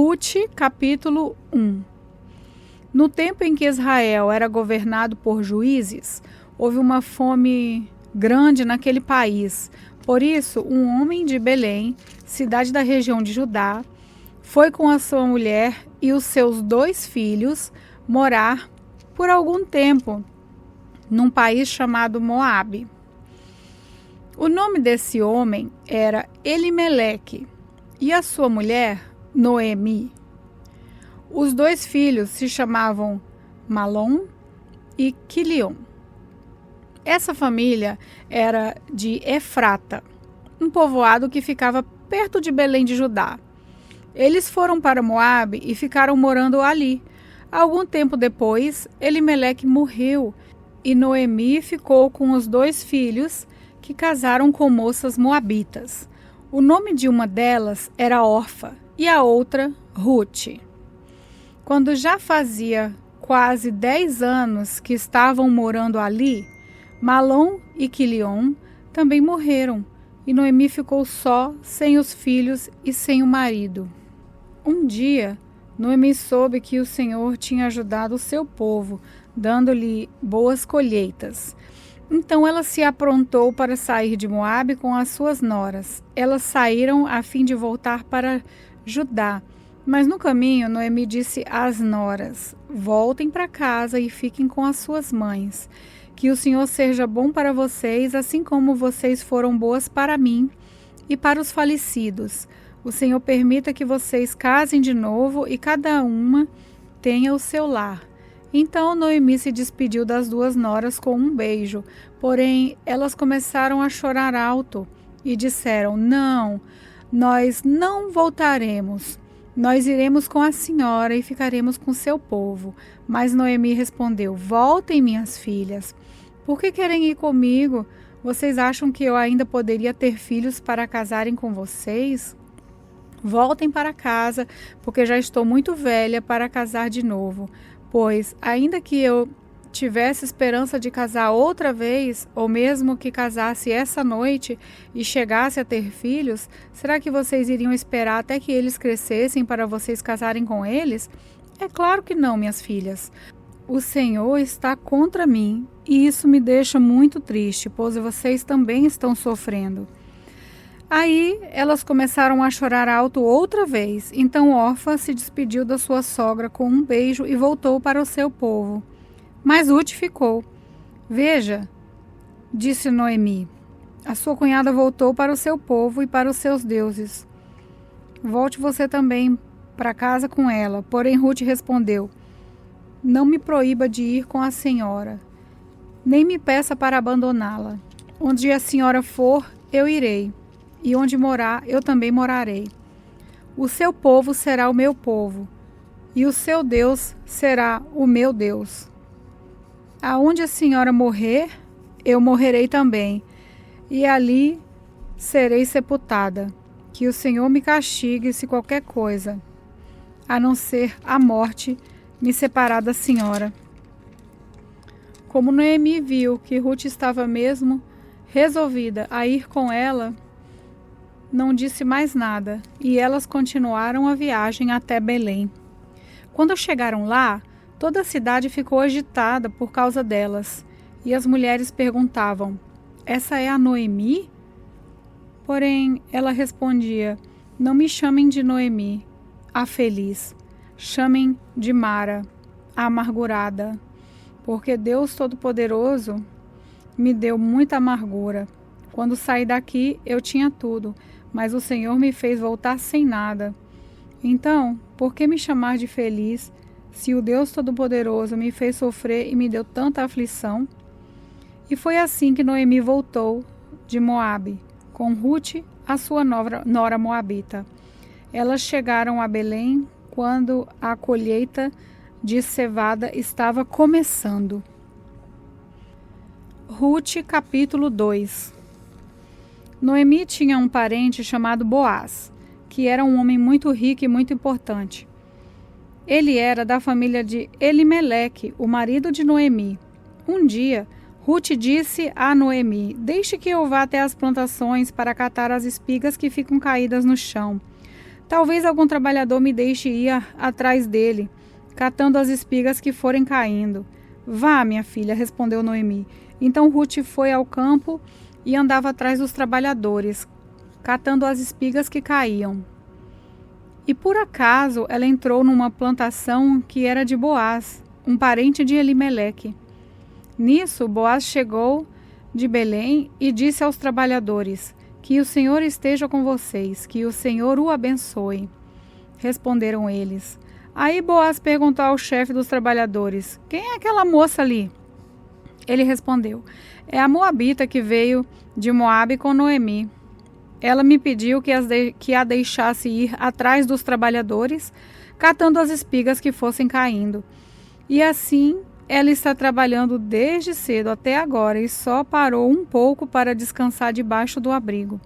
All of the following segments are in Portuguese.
Ruth, capítulo 1. No tempo em que Israel era governado por juízes, houve uma fome grande naquele país. Por isso, um homem de Belém, cidade da região de Judá, foi com a sua mulher e os seus 2 filhos morar por algum tempo num país chamado Moabe. O nome desse homem era Elimeleque e a sua mulher Noemi. Os 2 filhos se chamavam Malom e Quilion. Essa família era de Efrata, um povoado que ficava perto de Belém de Judá. Eles foram para Moabe e ficaram morando ali. Algum tempo depois, Elimeleque morreu e Noemi ficou com os 2 filhos que casaram com moças moabitas. O nome de uma delas era Orfa e a outra Ruth. Quando já fazia quase 10 anos que estavam morando ali, Malom e Quilion também morreram, e Noemi ficou só, sem os filhos e sem o marido. Um dia, Noemi soube que o Senhor tinha ajudado o seu povo, dando-lhe boas colheitas. Então ela se aprontou para sair de Moabe com as suas noras. Elas saíram a fim de voltar para Judá. Mas no caminho, Noemi disse às noras: voltem para casa e fiquem com as suas mães. Que o Senhor seja bom para vocês, assim como vocês foram boas para mim e para os falecidos. O Senhor permita que vocês casem de novo e cada uma tenha o seu lar. Então Noemi se despediu das 2 noras com um beijo, porém elas começaram a chorar alto e disseram: não, nós não voltaremos. Nós iremos com a senhora e ficaremos com seu povo. Mas Noemi respondeu: voltem, minhas filhas. Por que querem ir comigo? Vocês acham que eu ainda poderia ter filhos para casarem com vocês? Voltem para casa, porque já estou muito velha para casar de novo. Pois, ainda que eu tivesse esperança de casar outra vez, ou mesmo que casasse essa noite e chegasse a ter filhos, será que vocês iriam esperar até que eles crescessem para vocês casarem com eles? É claro que não, minhas filhas. O Senhor está contra mim e isso me deixa muito triste, pois vocês também estão sofrendo. Aí elas começaram a chorar alto outra vez. Então Orfa se despediu da sua sogra com um beijo e voltou para o seu povo. Mas Ruth ficou. Veja, disse Noemi, a sua cunhada voltou para o seu povo e para os seus deuses. Volte você também para casa com ela. Porém Ruth respondeu: não me proíba de ir com a senhora, nem me peça para abandoná-la. Onde a senhora for, eu irei. E onde morar, eu também morarei. O seu povo será o meu povo, e o seu Deus será o meu Deus. Aonde a senhora morrer, eu morrerei também, e ali serei sepultada. Que o Senhor me castigue se qualquer coisa, a não ser a morte, me separar da senhora. Como Noemi viu que Ruth estava mesmo resolvida a ir com ela, não disse mais nada, e elas continuaram a viagem até Belém. Quando chegaram lá, toda a cidade ficou agitada por causa delas, e as mulheres perguntavam: essa é a Noemi? Porém, ela respondia: não me chamem de Noemi, a feliz. Chamem de Mara, a amargurada, porque Deus Todo-Poderoso me deu muita amargura. Quando saí daqui, eu tinha tudo, mas o Senhor me fez voltar sem nada. Então, por que me chamar de feliz, se o Deus Todo-Poderoso me fez sofrer e me deu tanta aflição? E foi assim que Noemi voltou de Moabe, com Ruth, a sua nora moabita. Elas chegaram a Belém quando a colheita de cevada estava começando. Ruth, capítulo 2. Noemi tinha um parente chamado Boaz, que era um homem muito rico e muito importante. Ele era da família de Elimeleque, o marido de Noemi. Um dia, Ruth disse a Noemi: deixe que eu vá até as plantações para catar as espigas que ficam caídas no chão. Talvez algum trabalhador me deixe ir atrás dele, catando as espigas que forem caindo. Vá, minha filha, respondeu Noemi. Então Ruth foi ao campo e andava atrás dos trabalhadores, catando as espigas que caíam. E por acaso ela entrou numa plantação que era de Boaz, um parente de Elimeleque. Nisso, Boaz chegou de Belém e disse aos trabalhadores: que o Senhor esteja com vocês, que o Senhor o abençoe. Responderam eles. Aí Boaz perguntou ao chefe dos trabalhadores: quem é aquela moça ali? Ele respondeu: é a moabita que veio de Moabe com Noemi. Ela me pediu que a deixasse ir atrás dos trabalhadores, catando as espigas que fossem caindo. E assim ela está trabalhando desde cedo até agora e só parou um pouco para descansar debaixo do abrigo.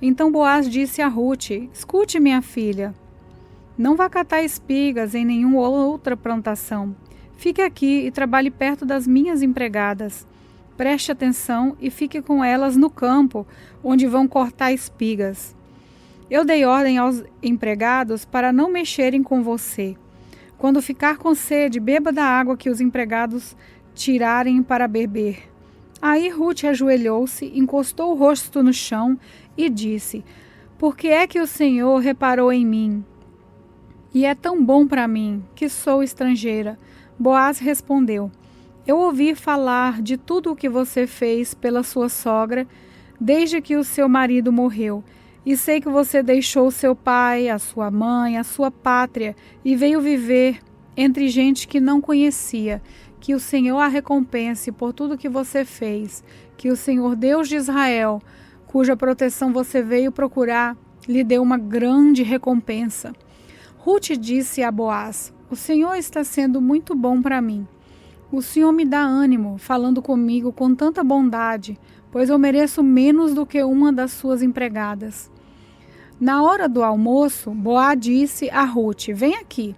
Então Boaz disse a Ruth: escute, minha filha, não vá catar espigas em nenhuma outra plantação. Fique aqui e trabalhe perto das minhas empregadas. Preste atenção e fique com elas no campo, onde vão cortar espigas. Eu dei ordem aos empregados para não mexerem com você. Quando ficar com sede, beba da água que os empregados tirarem para beber. Aí Ruth ajoelhou-se, encostou o rosto no chão e disse: por que é que o Senhor reparou em mim? E é tão bom para mim, que sou estrangeira. Boaz respondeu: eu ouvi falar de tudo o que você fez pela sua sogra desde que o seu marido morreu. E sei que você deixou seu pai, a sua mãe, a sua pátria e veio viver entre gente que não conhecia. Que o Senhor a recompense por tudo que você fez. Que o Senhor Deus de Israel, cuja proteção você veio procurar, lhe dê uma grande recompensa. Ruth disse a Boaz: o Senhor está sendo muito bom para mim. O Senhor me dá ânimo, falando comigo com tanta bondade, pois eu mereço menos do que uma das suas empregadas. Na hora do almoço, Boaz disse a Ruth: vem aqui,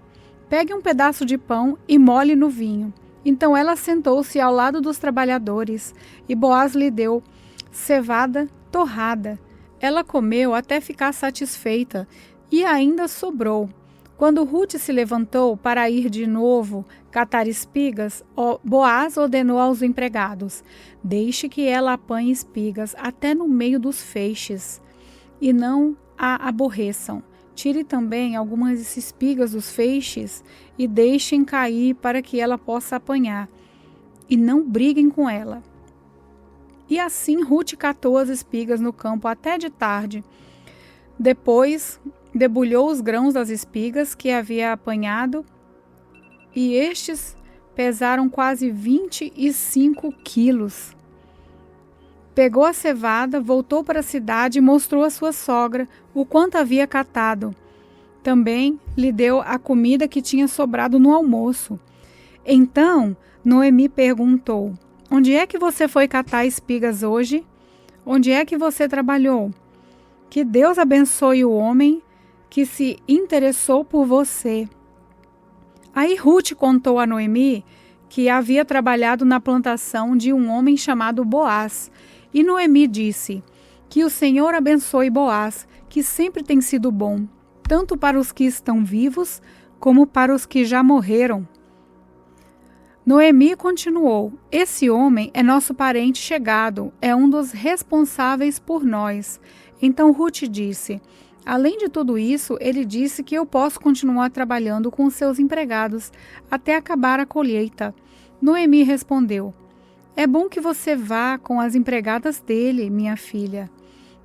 pegue um pedaço de pão e molhe no vinho. Então ela sentou-se ao lado dos trabalhadores, e Boaz lhe deu cevada torrada. Ela comeu até ficar satisfeita, e ainda sobrou. Quando Ruth se levantou para ir de novo catar espigas, Boaz ordenou aos empregados: deixe que ela apanhe espigas até no meio dos feixes, e não a aborreçam. Tire também algumas espigas dos feixes e deixem cair para que ela possa apanhar, e não briguem com ela. E assim Ruth catou as espigas no campo até de tarde. Depois debulhou os grãos das espigas que havia apanhado, e estes pesaram quase 25 quilos. Pegou a cevada, voltou para a cidade e mostrou à sua sogra o quanto havia catado. Também lhe deu a comida que tinha sobrado no almoço. Então Noemi perguntou: onde é que você foi catar espigas hoje? Onde é que você trabalhou? Que Deus abençoe o homem que se interessou por você. Aí Ruth contou a Noemi que havia trabalhado na plantação de um homem chamado Boaz. E Noemi disse: que o Senhor abençoe Boaz, que sempre tem sido bom, tanto para os que estão vivos, como para os que já morreram. Noemi continuou: esse homem é nosso parente chegado, é um dos responsáveis por nós. Então Ruth disse: além de tudo isso, ele disse que eu posso continuar trabalhando com os seus empregados até acabar a colheita. Noemi respondeu: é bom que você vá com as empregadas dele, minha filha,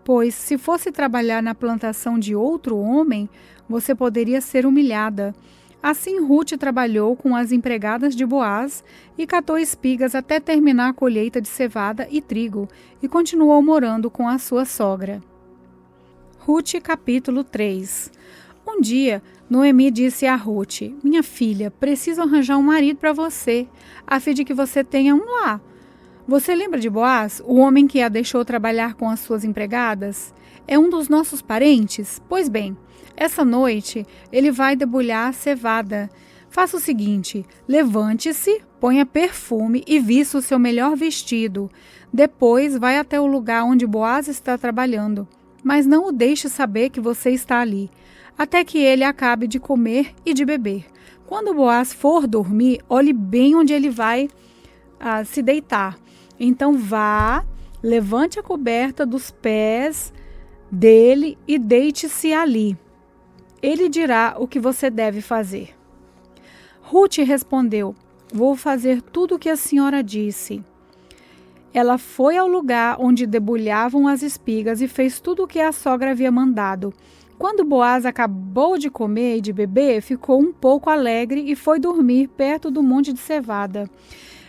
pois se fosse trabalhar na plantação de outro homem, você poderia ser humilhada. Assim Ruth trabalhou com as empregadas de Boaz e catou espigas até terminar a colheita de cevada e trigo, e continuou morando com a sua sogra. Ruth, capítulo 3. Um dia, Noemi disse a Ruth: minha filha, preciso arranjar um marido para você, a fim de que você tenha um lar. Você lembra de Boaz, o homem que a deixou trabalhar com as suas empregadas? É um dos nossos parentes? Pois bem, essa noite ele vai debulhar a cevada. Faça o seguinte: levante-se, ponha perfume e vista o seu melhor vestido. Depois vai até o lugar onde Boaz está trabalhando, mas não o deixe saber que você está ali. até que ele acabe de comer e de beber. Quando Boaz for dormir, olhe bem onde ele vai se deitar. Então vá, levante a coberta dos pés dele e deite-se ali. Ele dirá o que você deve fazer. Ruth respondeu: vou fazer tudo o que a senhora disse. Ela foi ao lugar onde debulhavam as espigas e fez tudo o que a sogra havia mandado. Quando Boaz acabou de comer e de beber, ficou um pouco alegre e foi dormir perto do monte de cevada.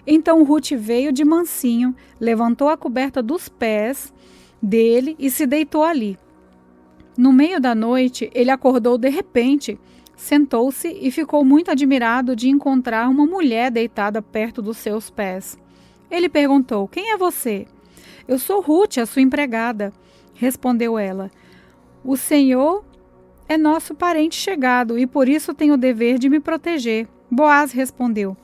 Então Ruth veio de mansinho, levantou a coberta dos pés dele e se deitou ali. No meio da noite, ele acordou de repente, sentou-se e ficou muito admirado de encontrar uma mulher deitada perto dos seus pés. Ele perguntou: quem é você? Eu sou Ruth, a sua empregada, respondeu ela. O Senhor é nosso parente chegado e por isso tem o dever de me proteger. Boaz respondeu: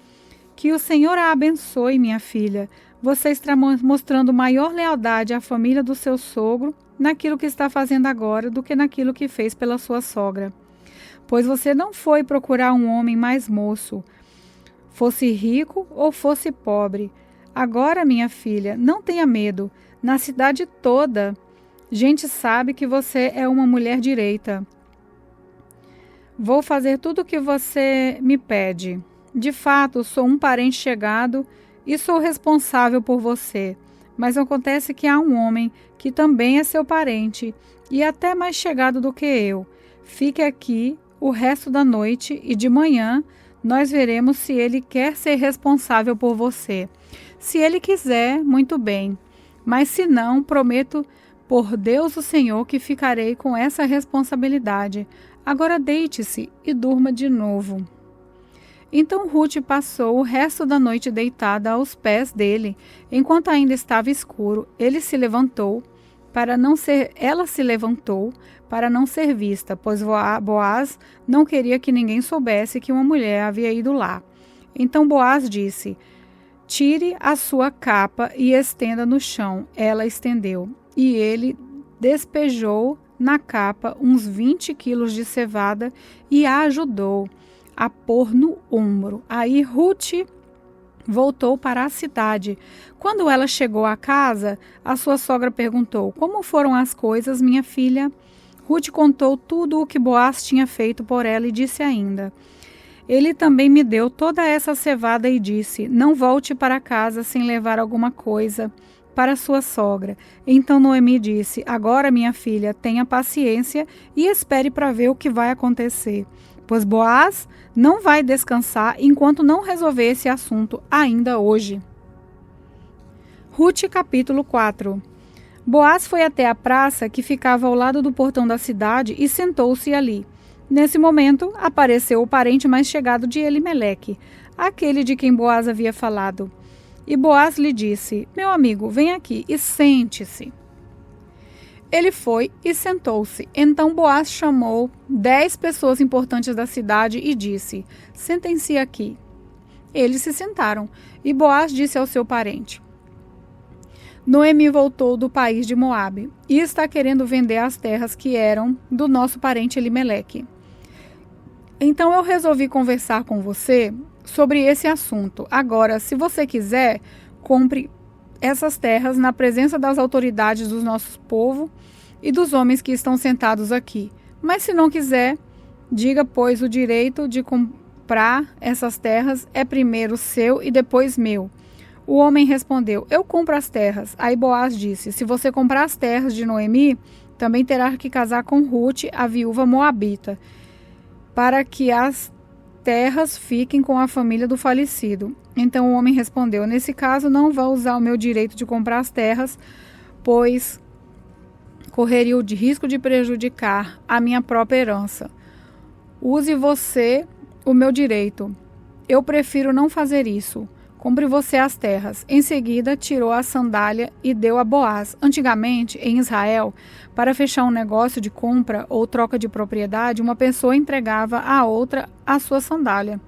que o Senhor a abençoe, minha filha. Você está mostrando maior lealdade à família do seu sogro naquilo que está fazendo agora do que naquilo que fez pela sua sogra. Pois você não foi procurar um homem mais moço, fosse rico ou fosse pobre. Agora, minha filha, não tenha medo. Na cidade toda, gente sabe que você é uma mulher direita. Vou fazer tudo o que você me pede. De fato, sou um parente chegado e sou responsável por você. Mas acontece que há um homem que também é seu parente e até mais chegado do que eu. Fique aqui o resto da noite e de manhã nós veremos se ele quer ser responsável por você. Se ele quiser, muito bem. Mas se não, prometo por Deus o Senhor que ficarei com essa responsabilidade. Agora deite-se e durma de novo. Então Ruth passou o resto da noite deitada aos pés dele. Enquanto ainda estava escuro, ela se levantou para não ser vista, pois Boaz não queria que ninguém soubesse que uma mulher havia ido lá. Então Boaz disse: tire a sua capa e estenda no chão. Ela estendeu, e ele despejou na capa uns 20 quilos de cevada e a ajudou a pôr no ombro. Aí Ruth voltou para a cidade. Quando ela chegou à casa, a sua sogra perguntou: como foram as coisas, minha filha? Ruth contou tudo o que Boaz tinha feito por ela e disse ainda: ele também me deu toda essa cevada e disse: não volte para casa sem levar alguma coisa para sua sogra. Então Noemi disse: agora, minha filha, tenha paciência e espere para ver o que vai acontecer, pois Boaz não vai descansar enquanto não resolver esse assunto ainda hoje. Ruth capítulo 4. Boaz foi até a praça que ficava ao lado do portão da cidade e sentou-se ali. Nesse momento, apareceu o parente mais chegado de Elimeleque, aquele de quem Boaz havia falado. E Boaz lhe disse: meu amigo, vem aqui e sente-se. Ele foi e sentou-se. Então Boaz chamou 10 pessoas importantes da cidade e disse: sentem-se aqui. Eles se sentaram e Boaz disse ao seu parente: Noemi voltou do país de Moabe e está querendo vender as terras que eram do nosso parente Elimeleque. Então eu resolvi conversar com você sobre esse assunto. Agora, se você quiser, compre essas terras na presença das autoridades do nosso povo e dos homens que estão sentados aqui. Mas se não quiser, diga, pois o direito de comprar essas terras é primeiro seu e depois meu. O homem respondeu: eu compro as terras. Aí Boaz disse: se você comprar as terras de Noemi, também terá que casar com Ruth, a viúva moabita, para que as terras fiquem com a família do falecido. Então o homem respondeu: nesse caso não vou usar o meu direito de comprar as terras, pois correria o risco de prejudicar a minha própria herança. Use você o meu direito. Eu prefiro não fazer isso. Compre você as terras. Em seguida, tirou a sandália e deu a Boaz. Antigamente, em Israel, para fechar um negócio de compra ou troca de propriedade, uma pessoa entregava à outra a sua sandália.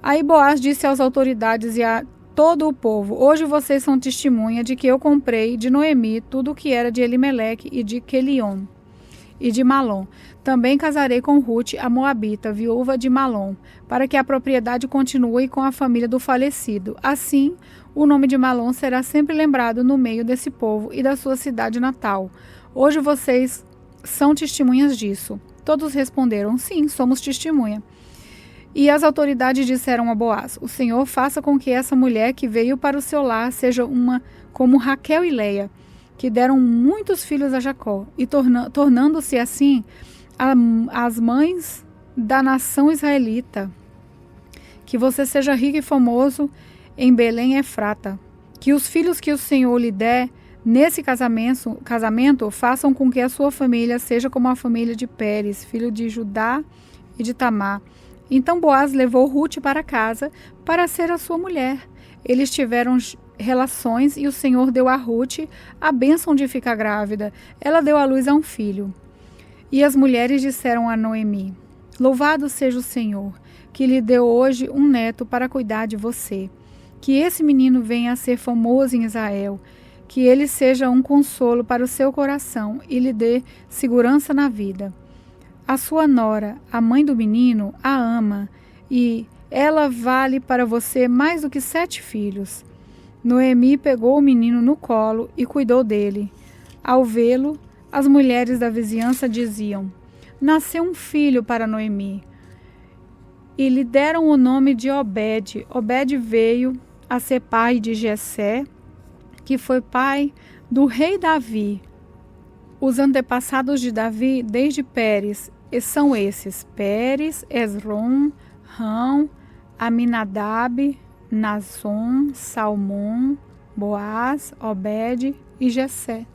Aí Boaz disse às autoridades e a todo o povo: hoje vocês são testemunha de que eu comprei de Noemi tudo o que era de Elimeleque e de Quelion. e de Malom. Também casarei com Rute, a moabita, viúva de Malom, para que a propriedade continue com a família do falecido. Assim, o nome de Malom será sempre lembrado no meio desse povo e da sua cidade natal. Hoje vocês são testemunhas disso. Todos responderam: sim, somos testemunha. E as autoridades disseram a Boaz: o Senhor faça com que essa mulher que veio para o seu lar seja uma como Raquel e Leia, que deram muitos filhos a Jacó, e tornando-se assim as mães da nação israelita. Que você seja rico e famoso em Belém Efrata. Que os filhos que o Senhor lhe der nesse casamento façam com que a sua família seja como a família de Pérez, filho de Judá e de Tamar. Então Boaz levou Rute para casa para ser a sua mulher. Eles tiveram relações e o Senhor deu a Rute a bênção de ficar grávida. Ela deu à luz a um filho. E as mulheres disseram a Noemi: louvado seja o Senhor, que lhe deu hoje um neto para cuidar de você. Que esse menino venha a ser famoso em Israel, que ele seja um consolo para o seu coração e lhe dê segurança na vida. A sua nora, a mãe do menino, a ama, e ela vale para você mais do que 7 filhos. Noemi pegou o menino no colo e cuidou dele. Ao vê-lo, as mulheres da vizinhança diziam: nasceu um filho para Noemi. E lhe deram o nome de Obed. Obed veio a ser pai de Jessé, que foi pai do rei Davi. Os antepassados de Davi desde Pérez são esses: Pérez, Esrom, Rão, Aminadab, Nazon, Salmão, Boaz, Obed e Jessé.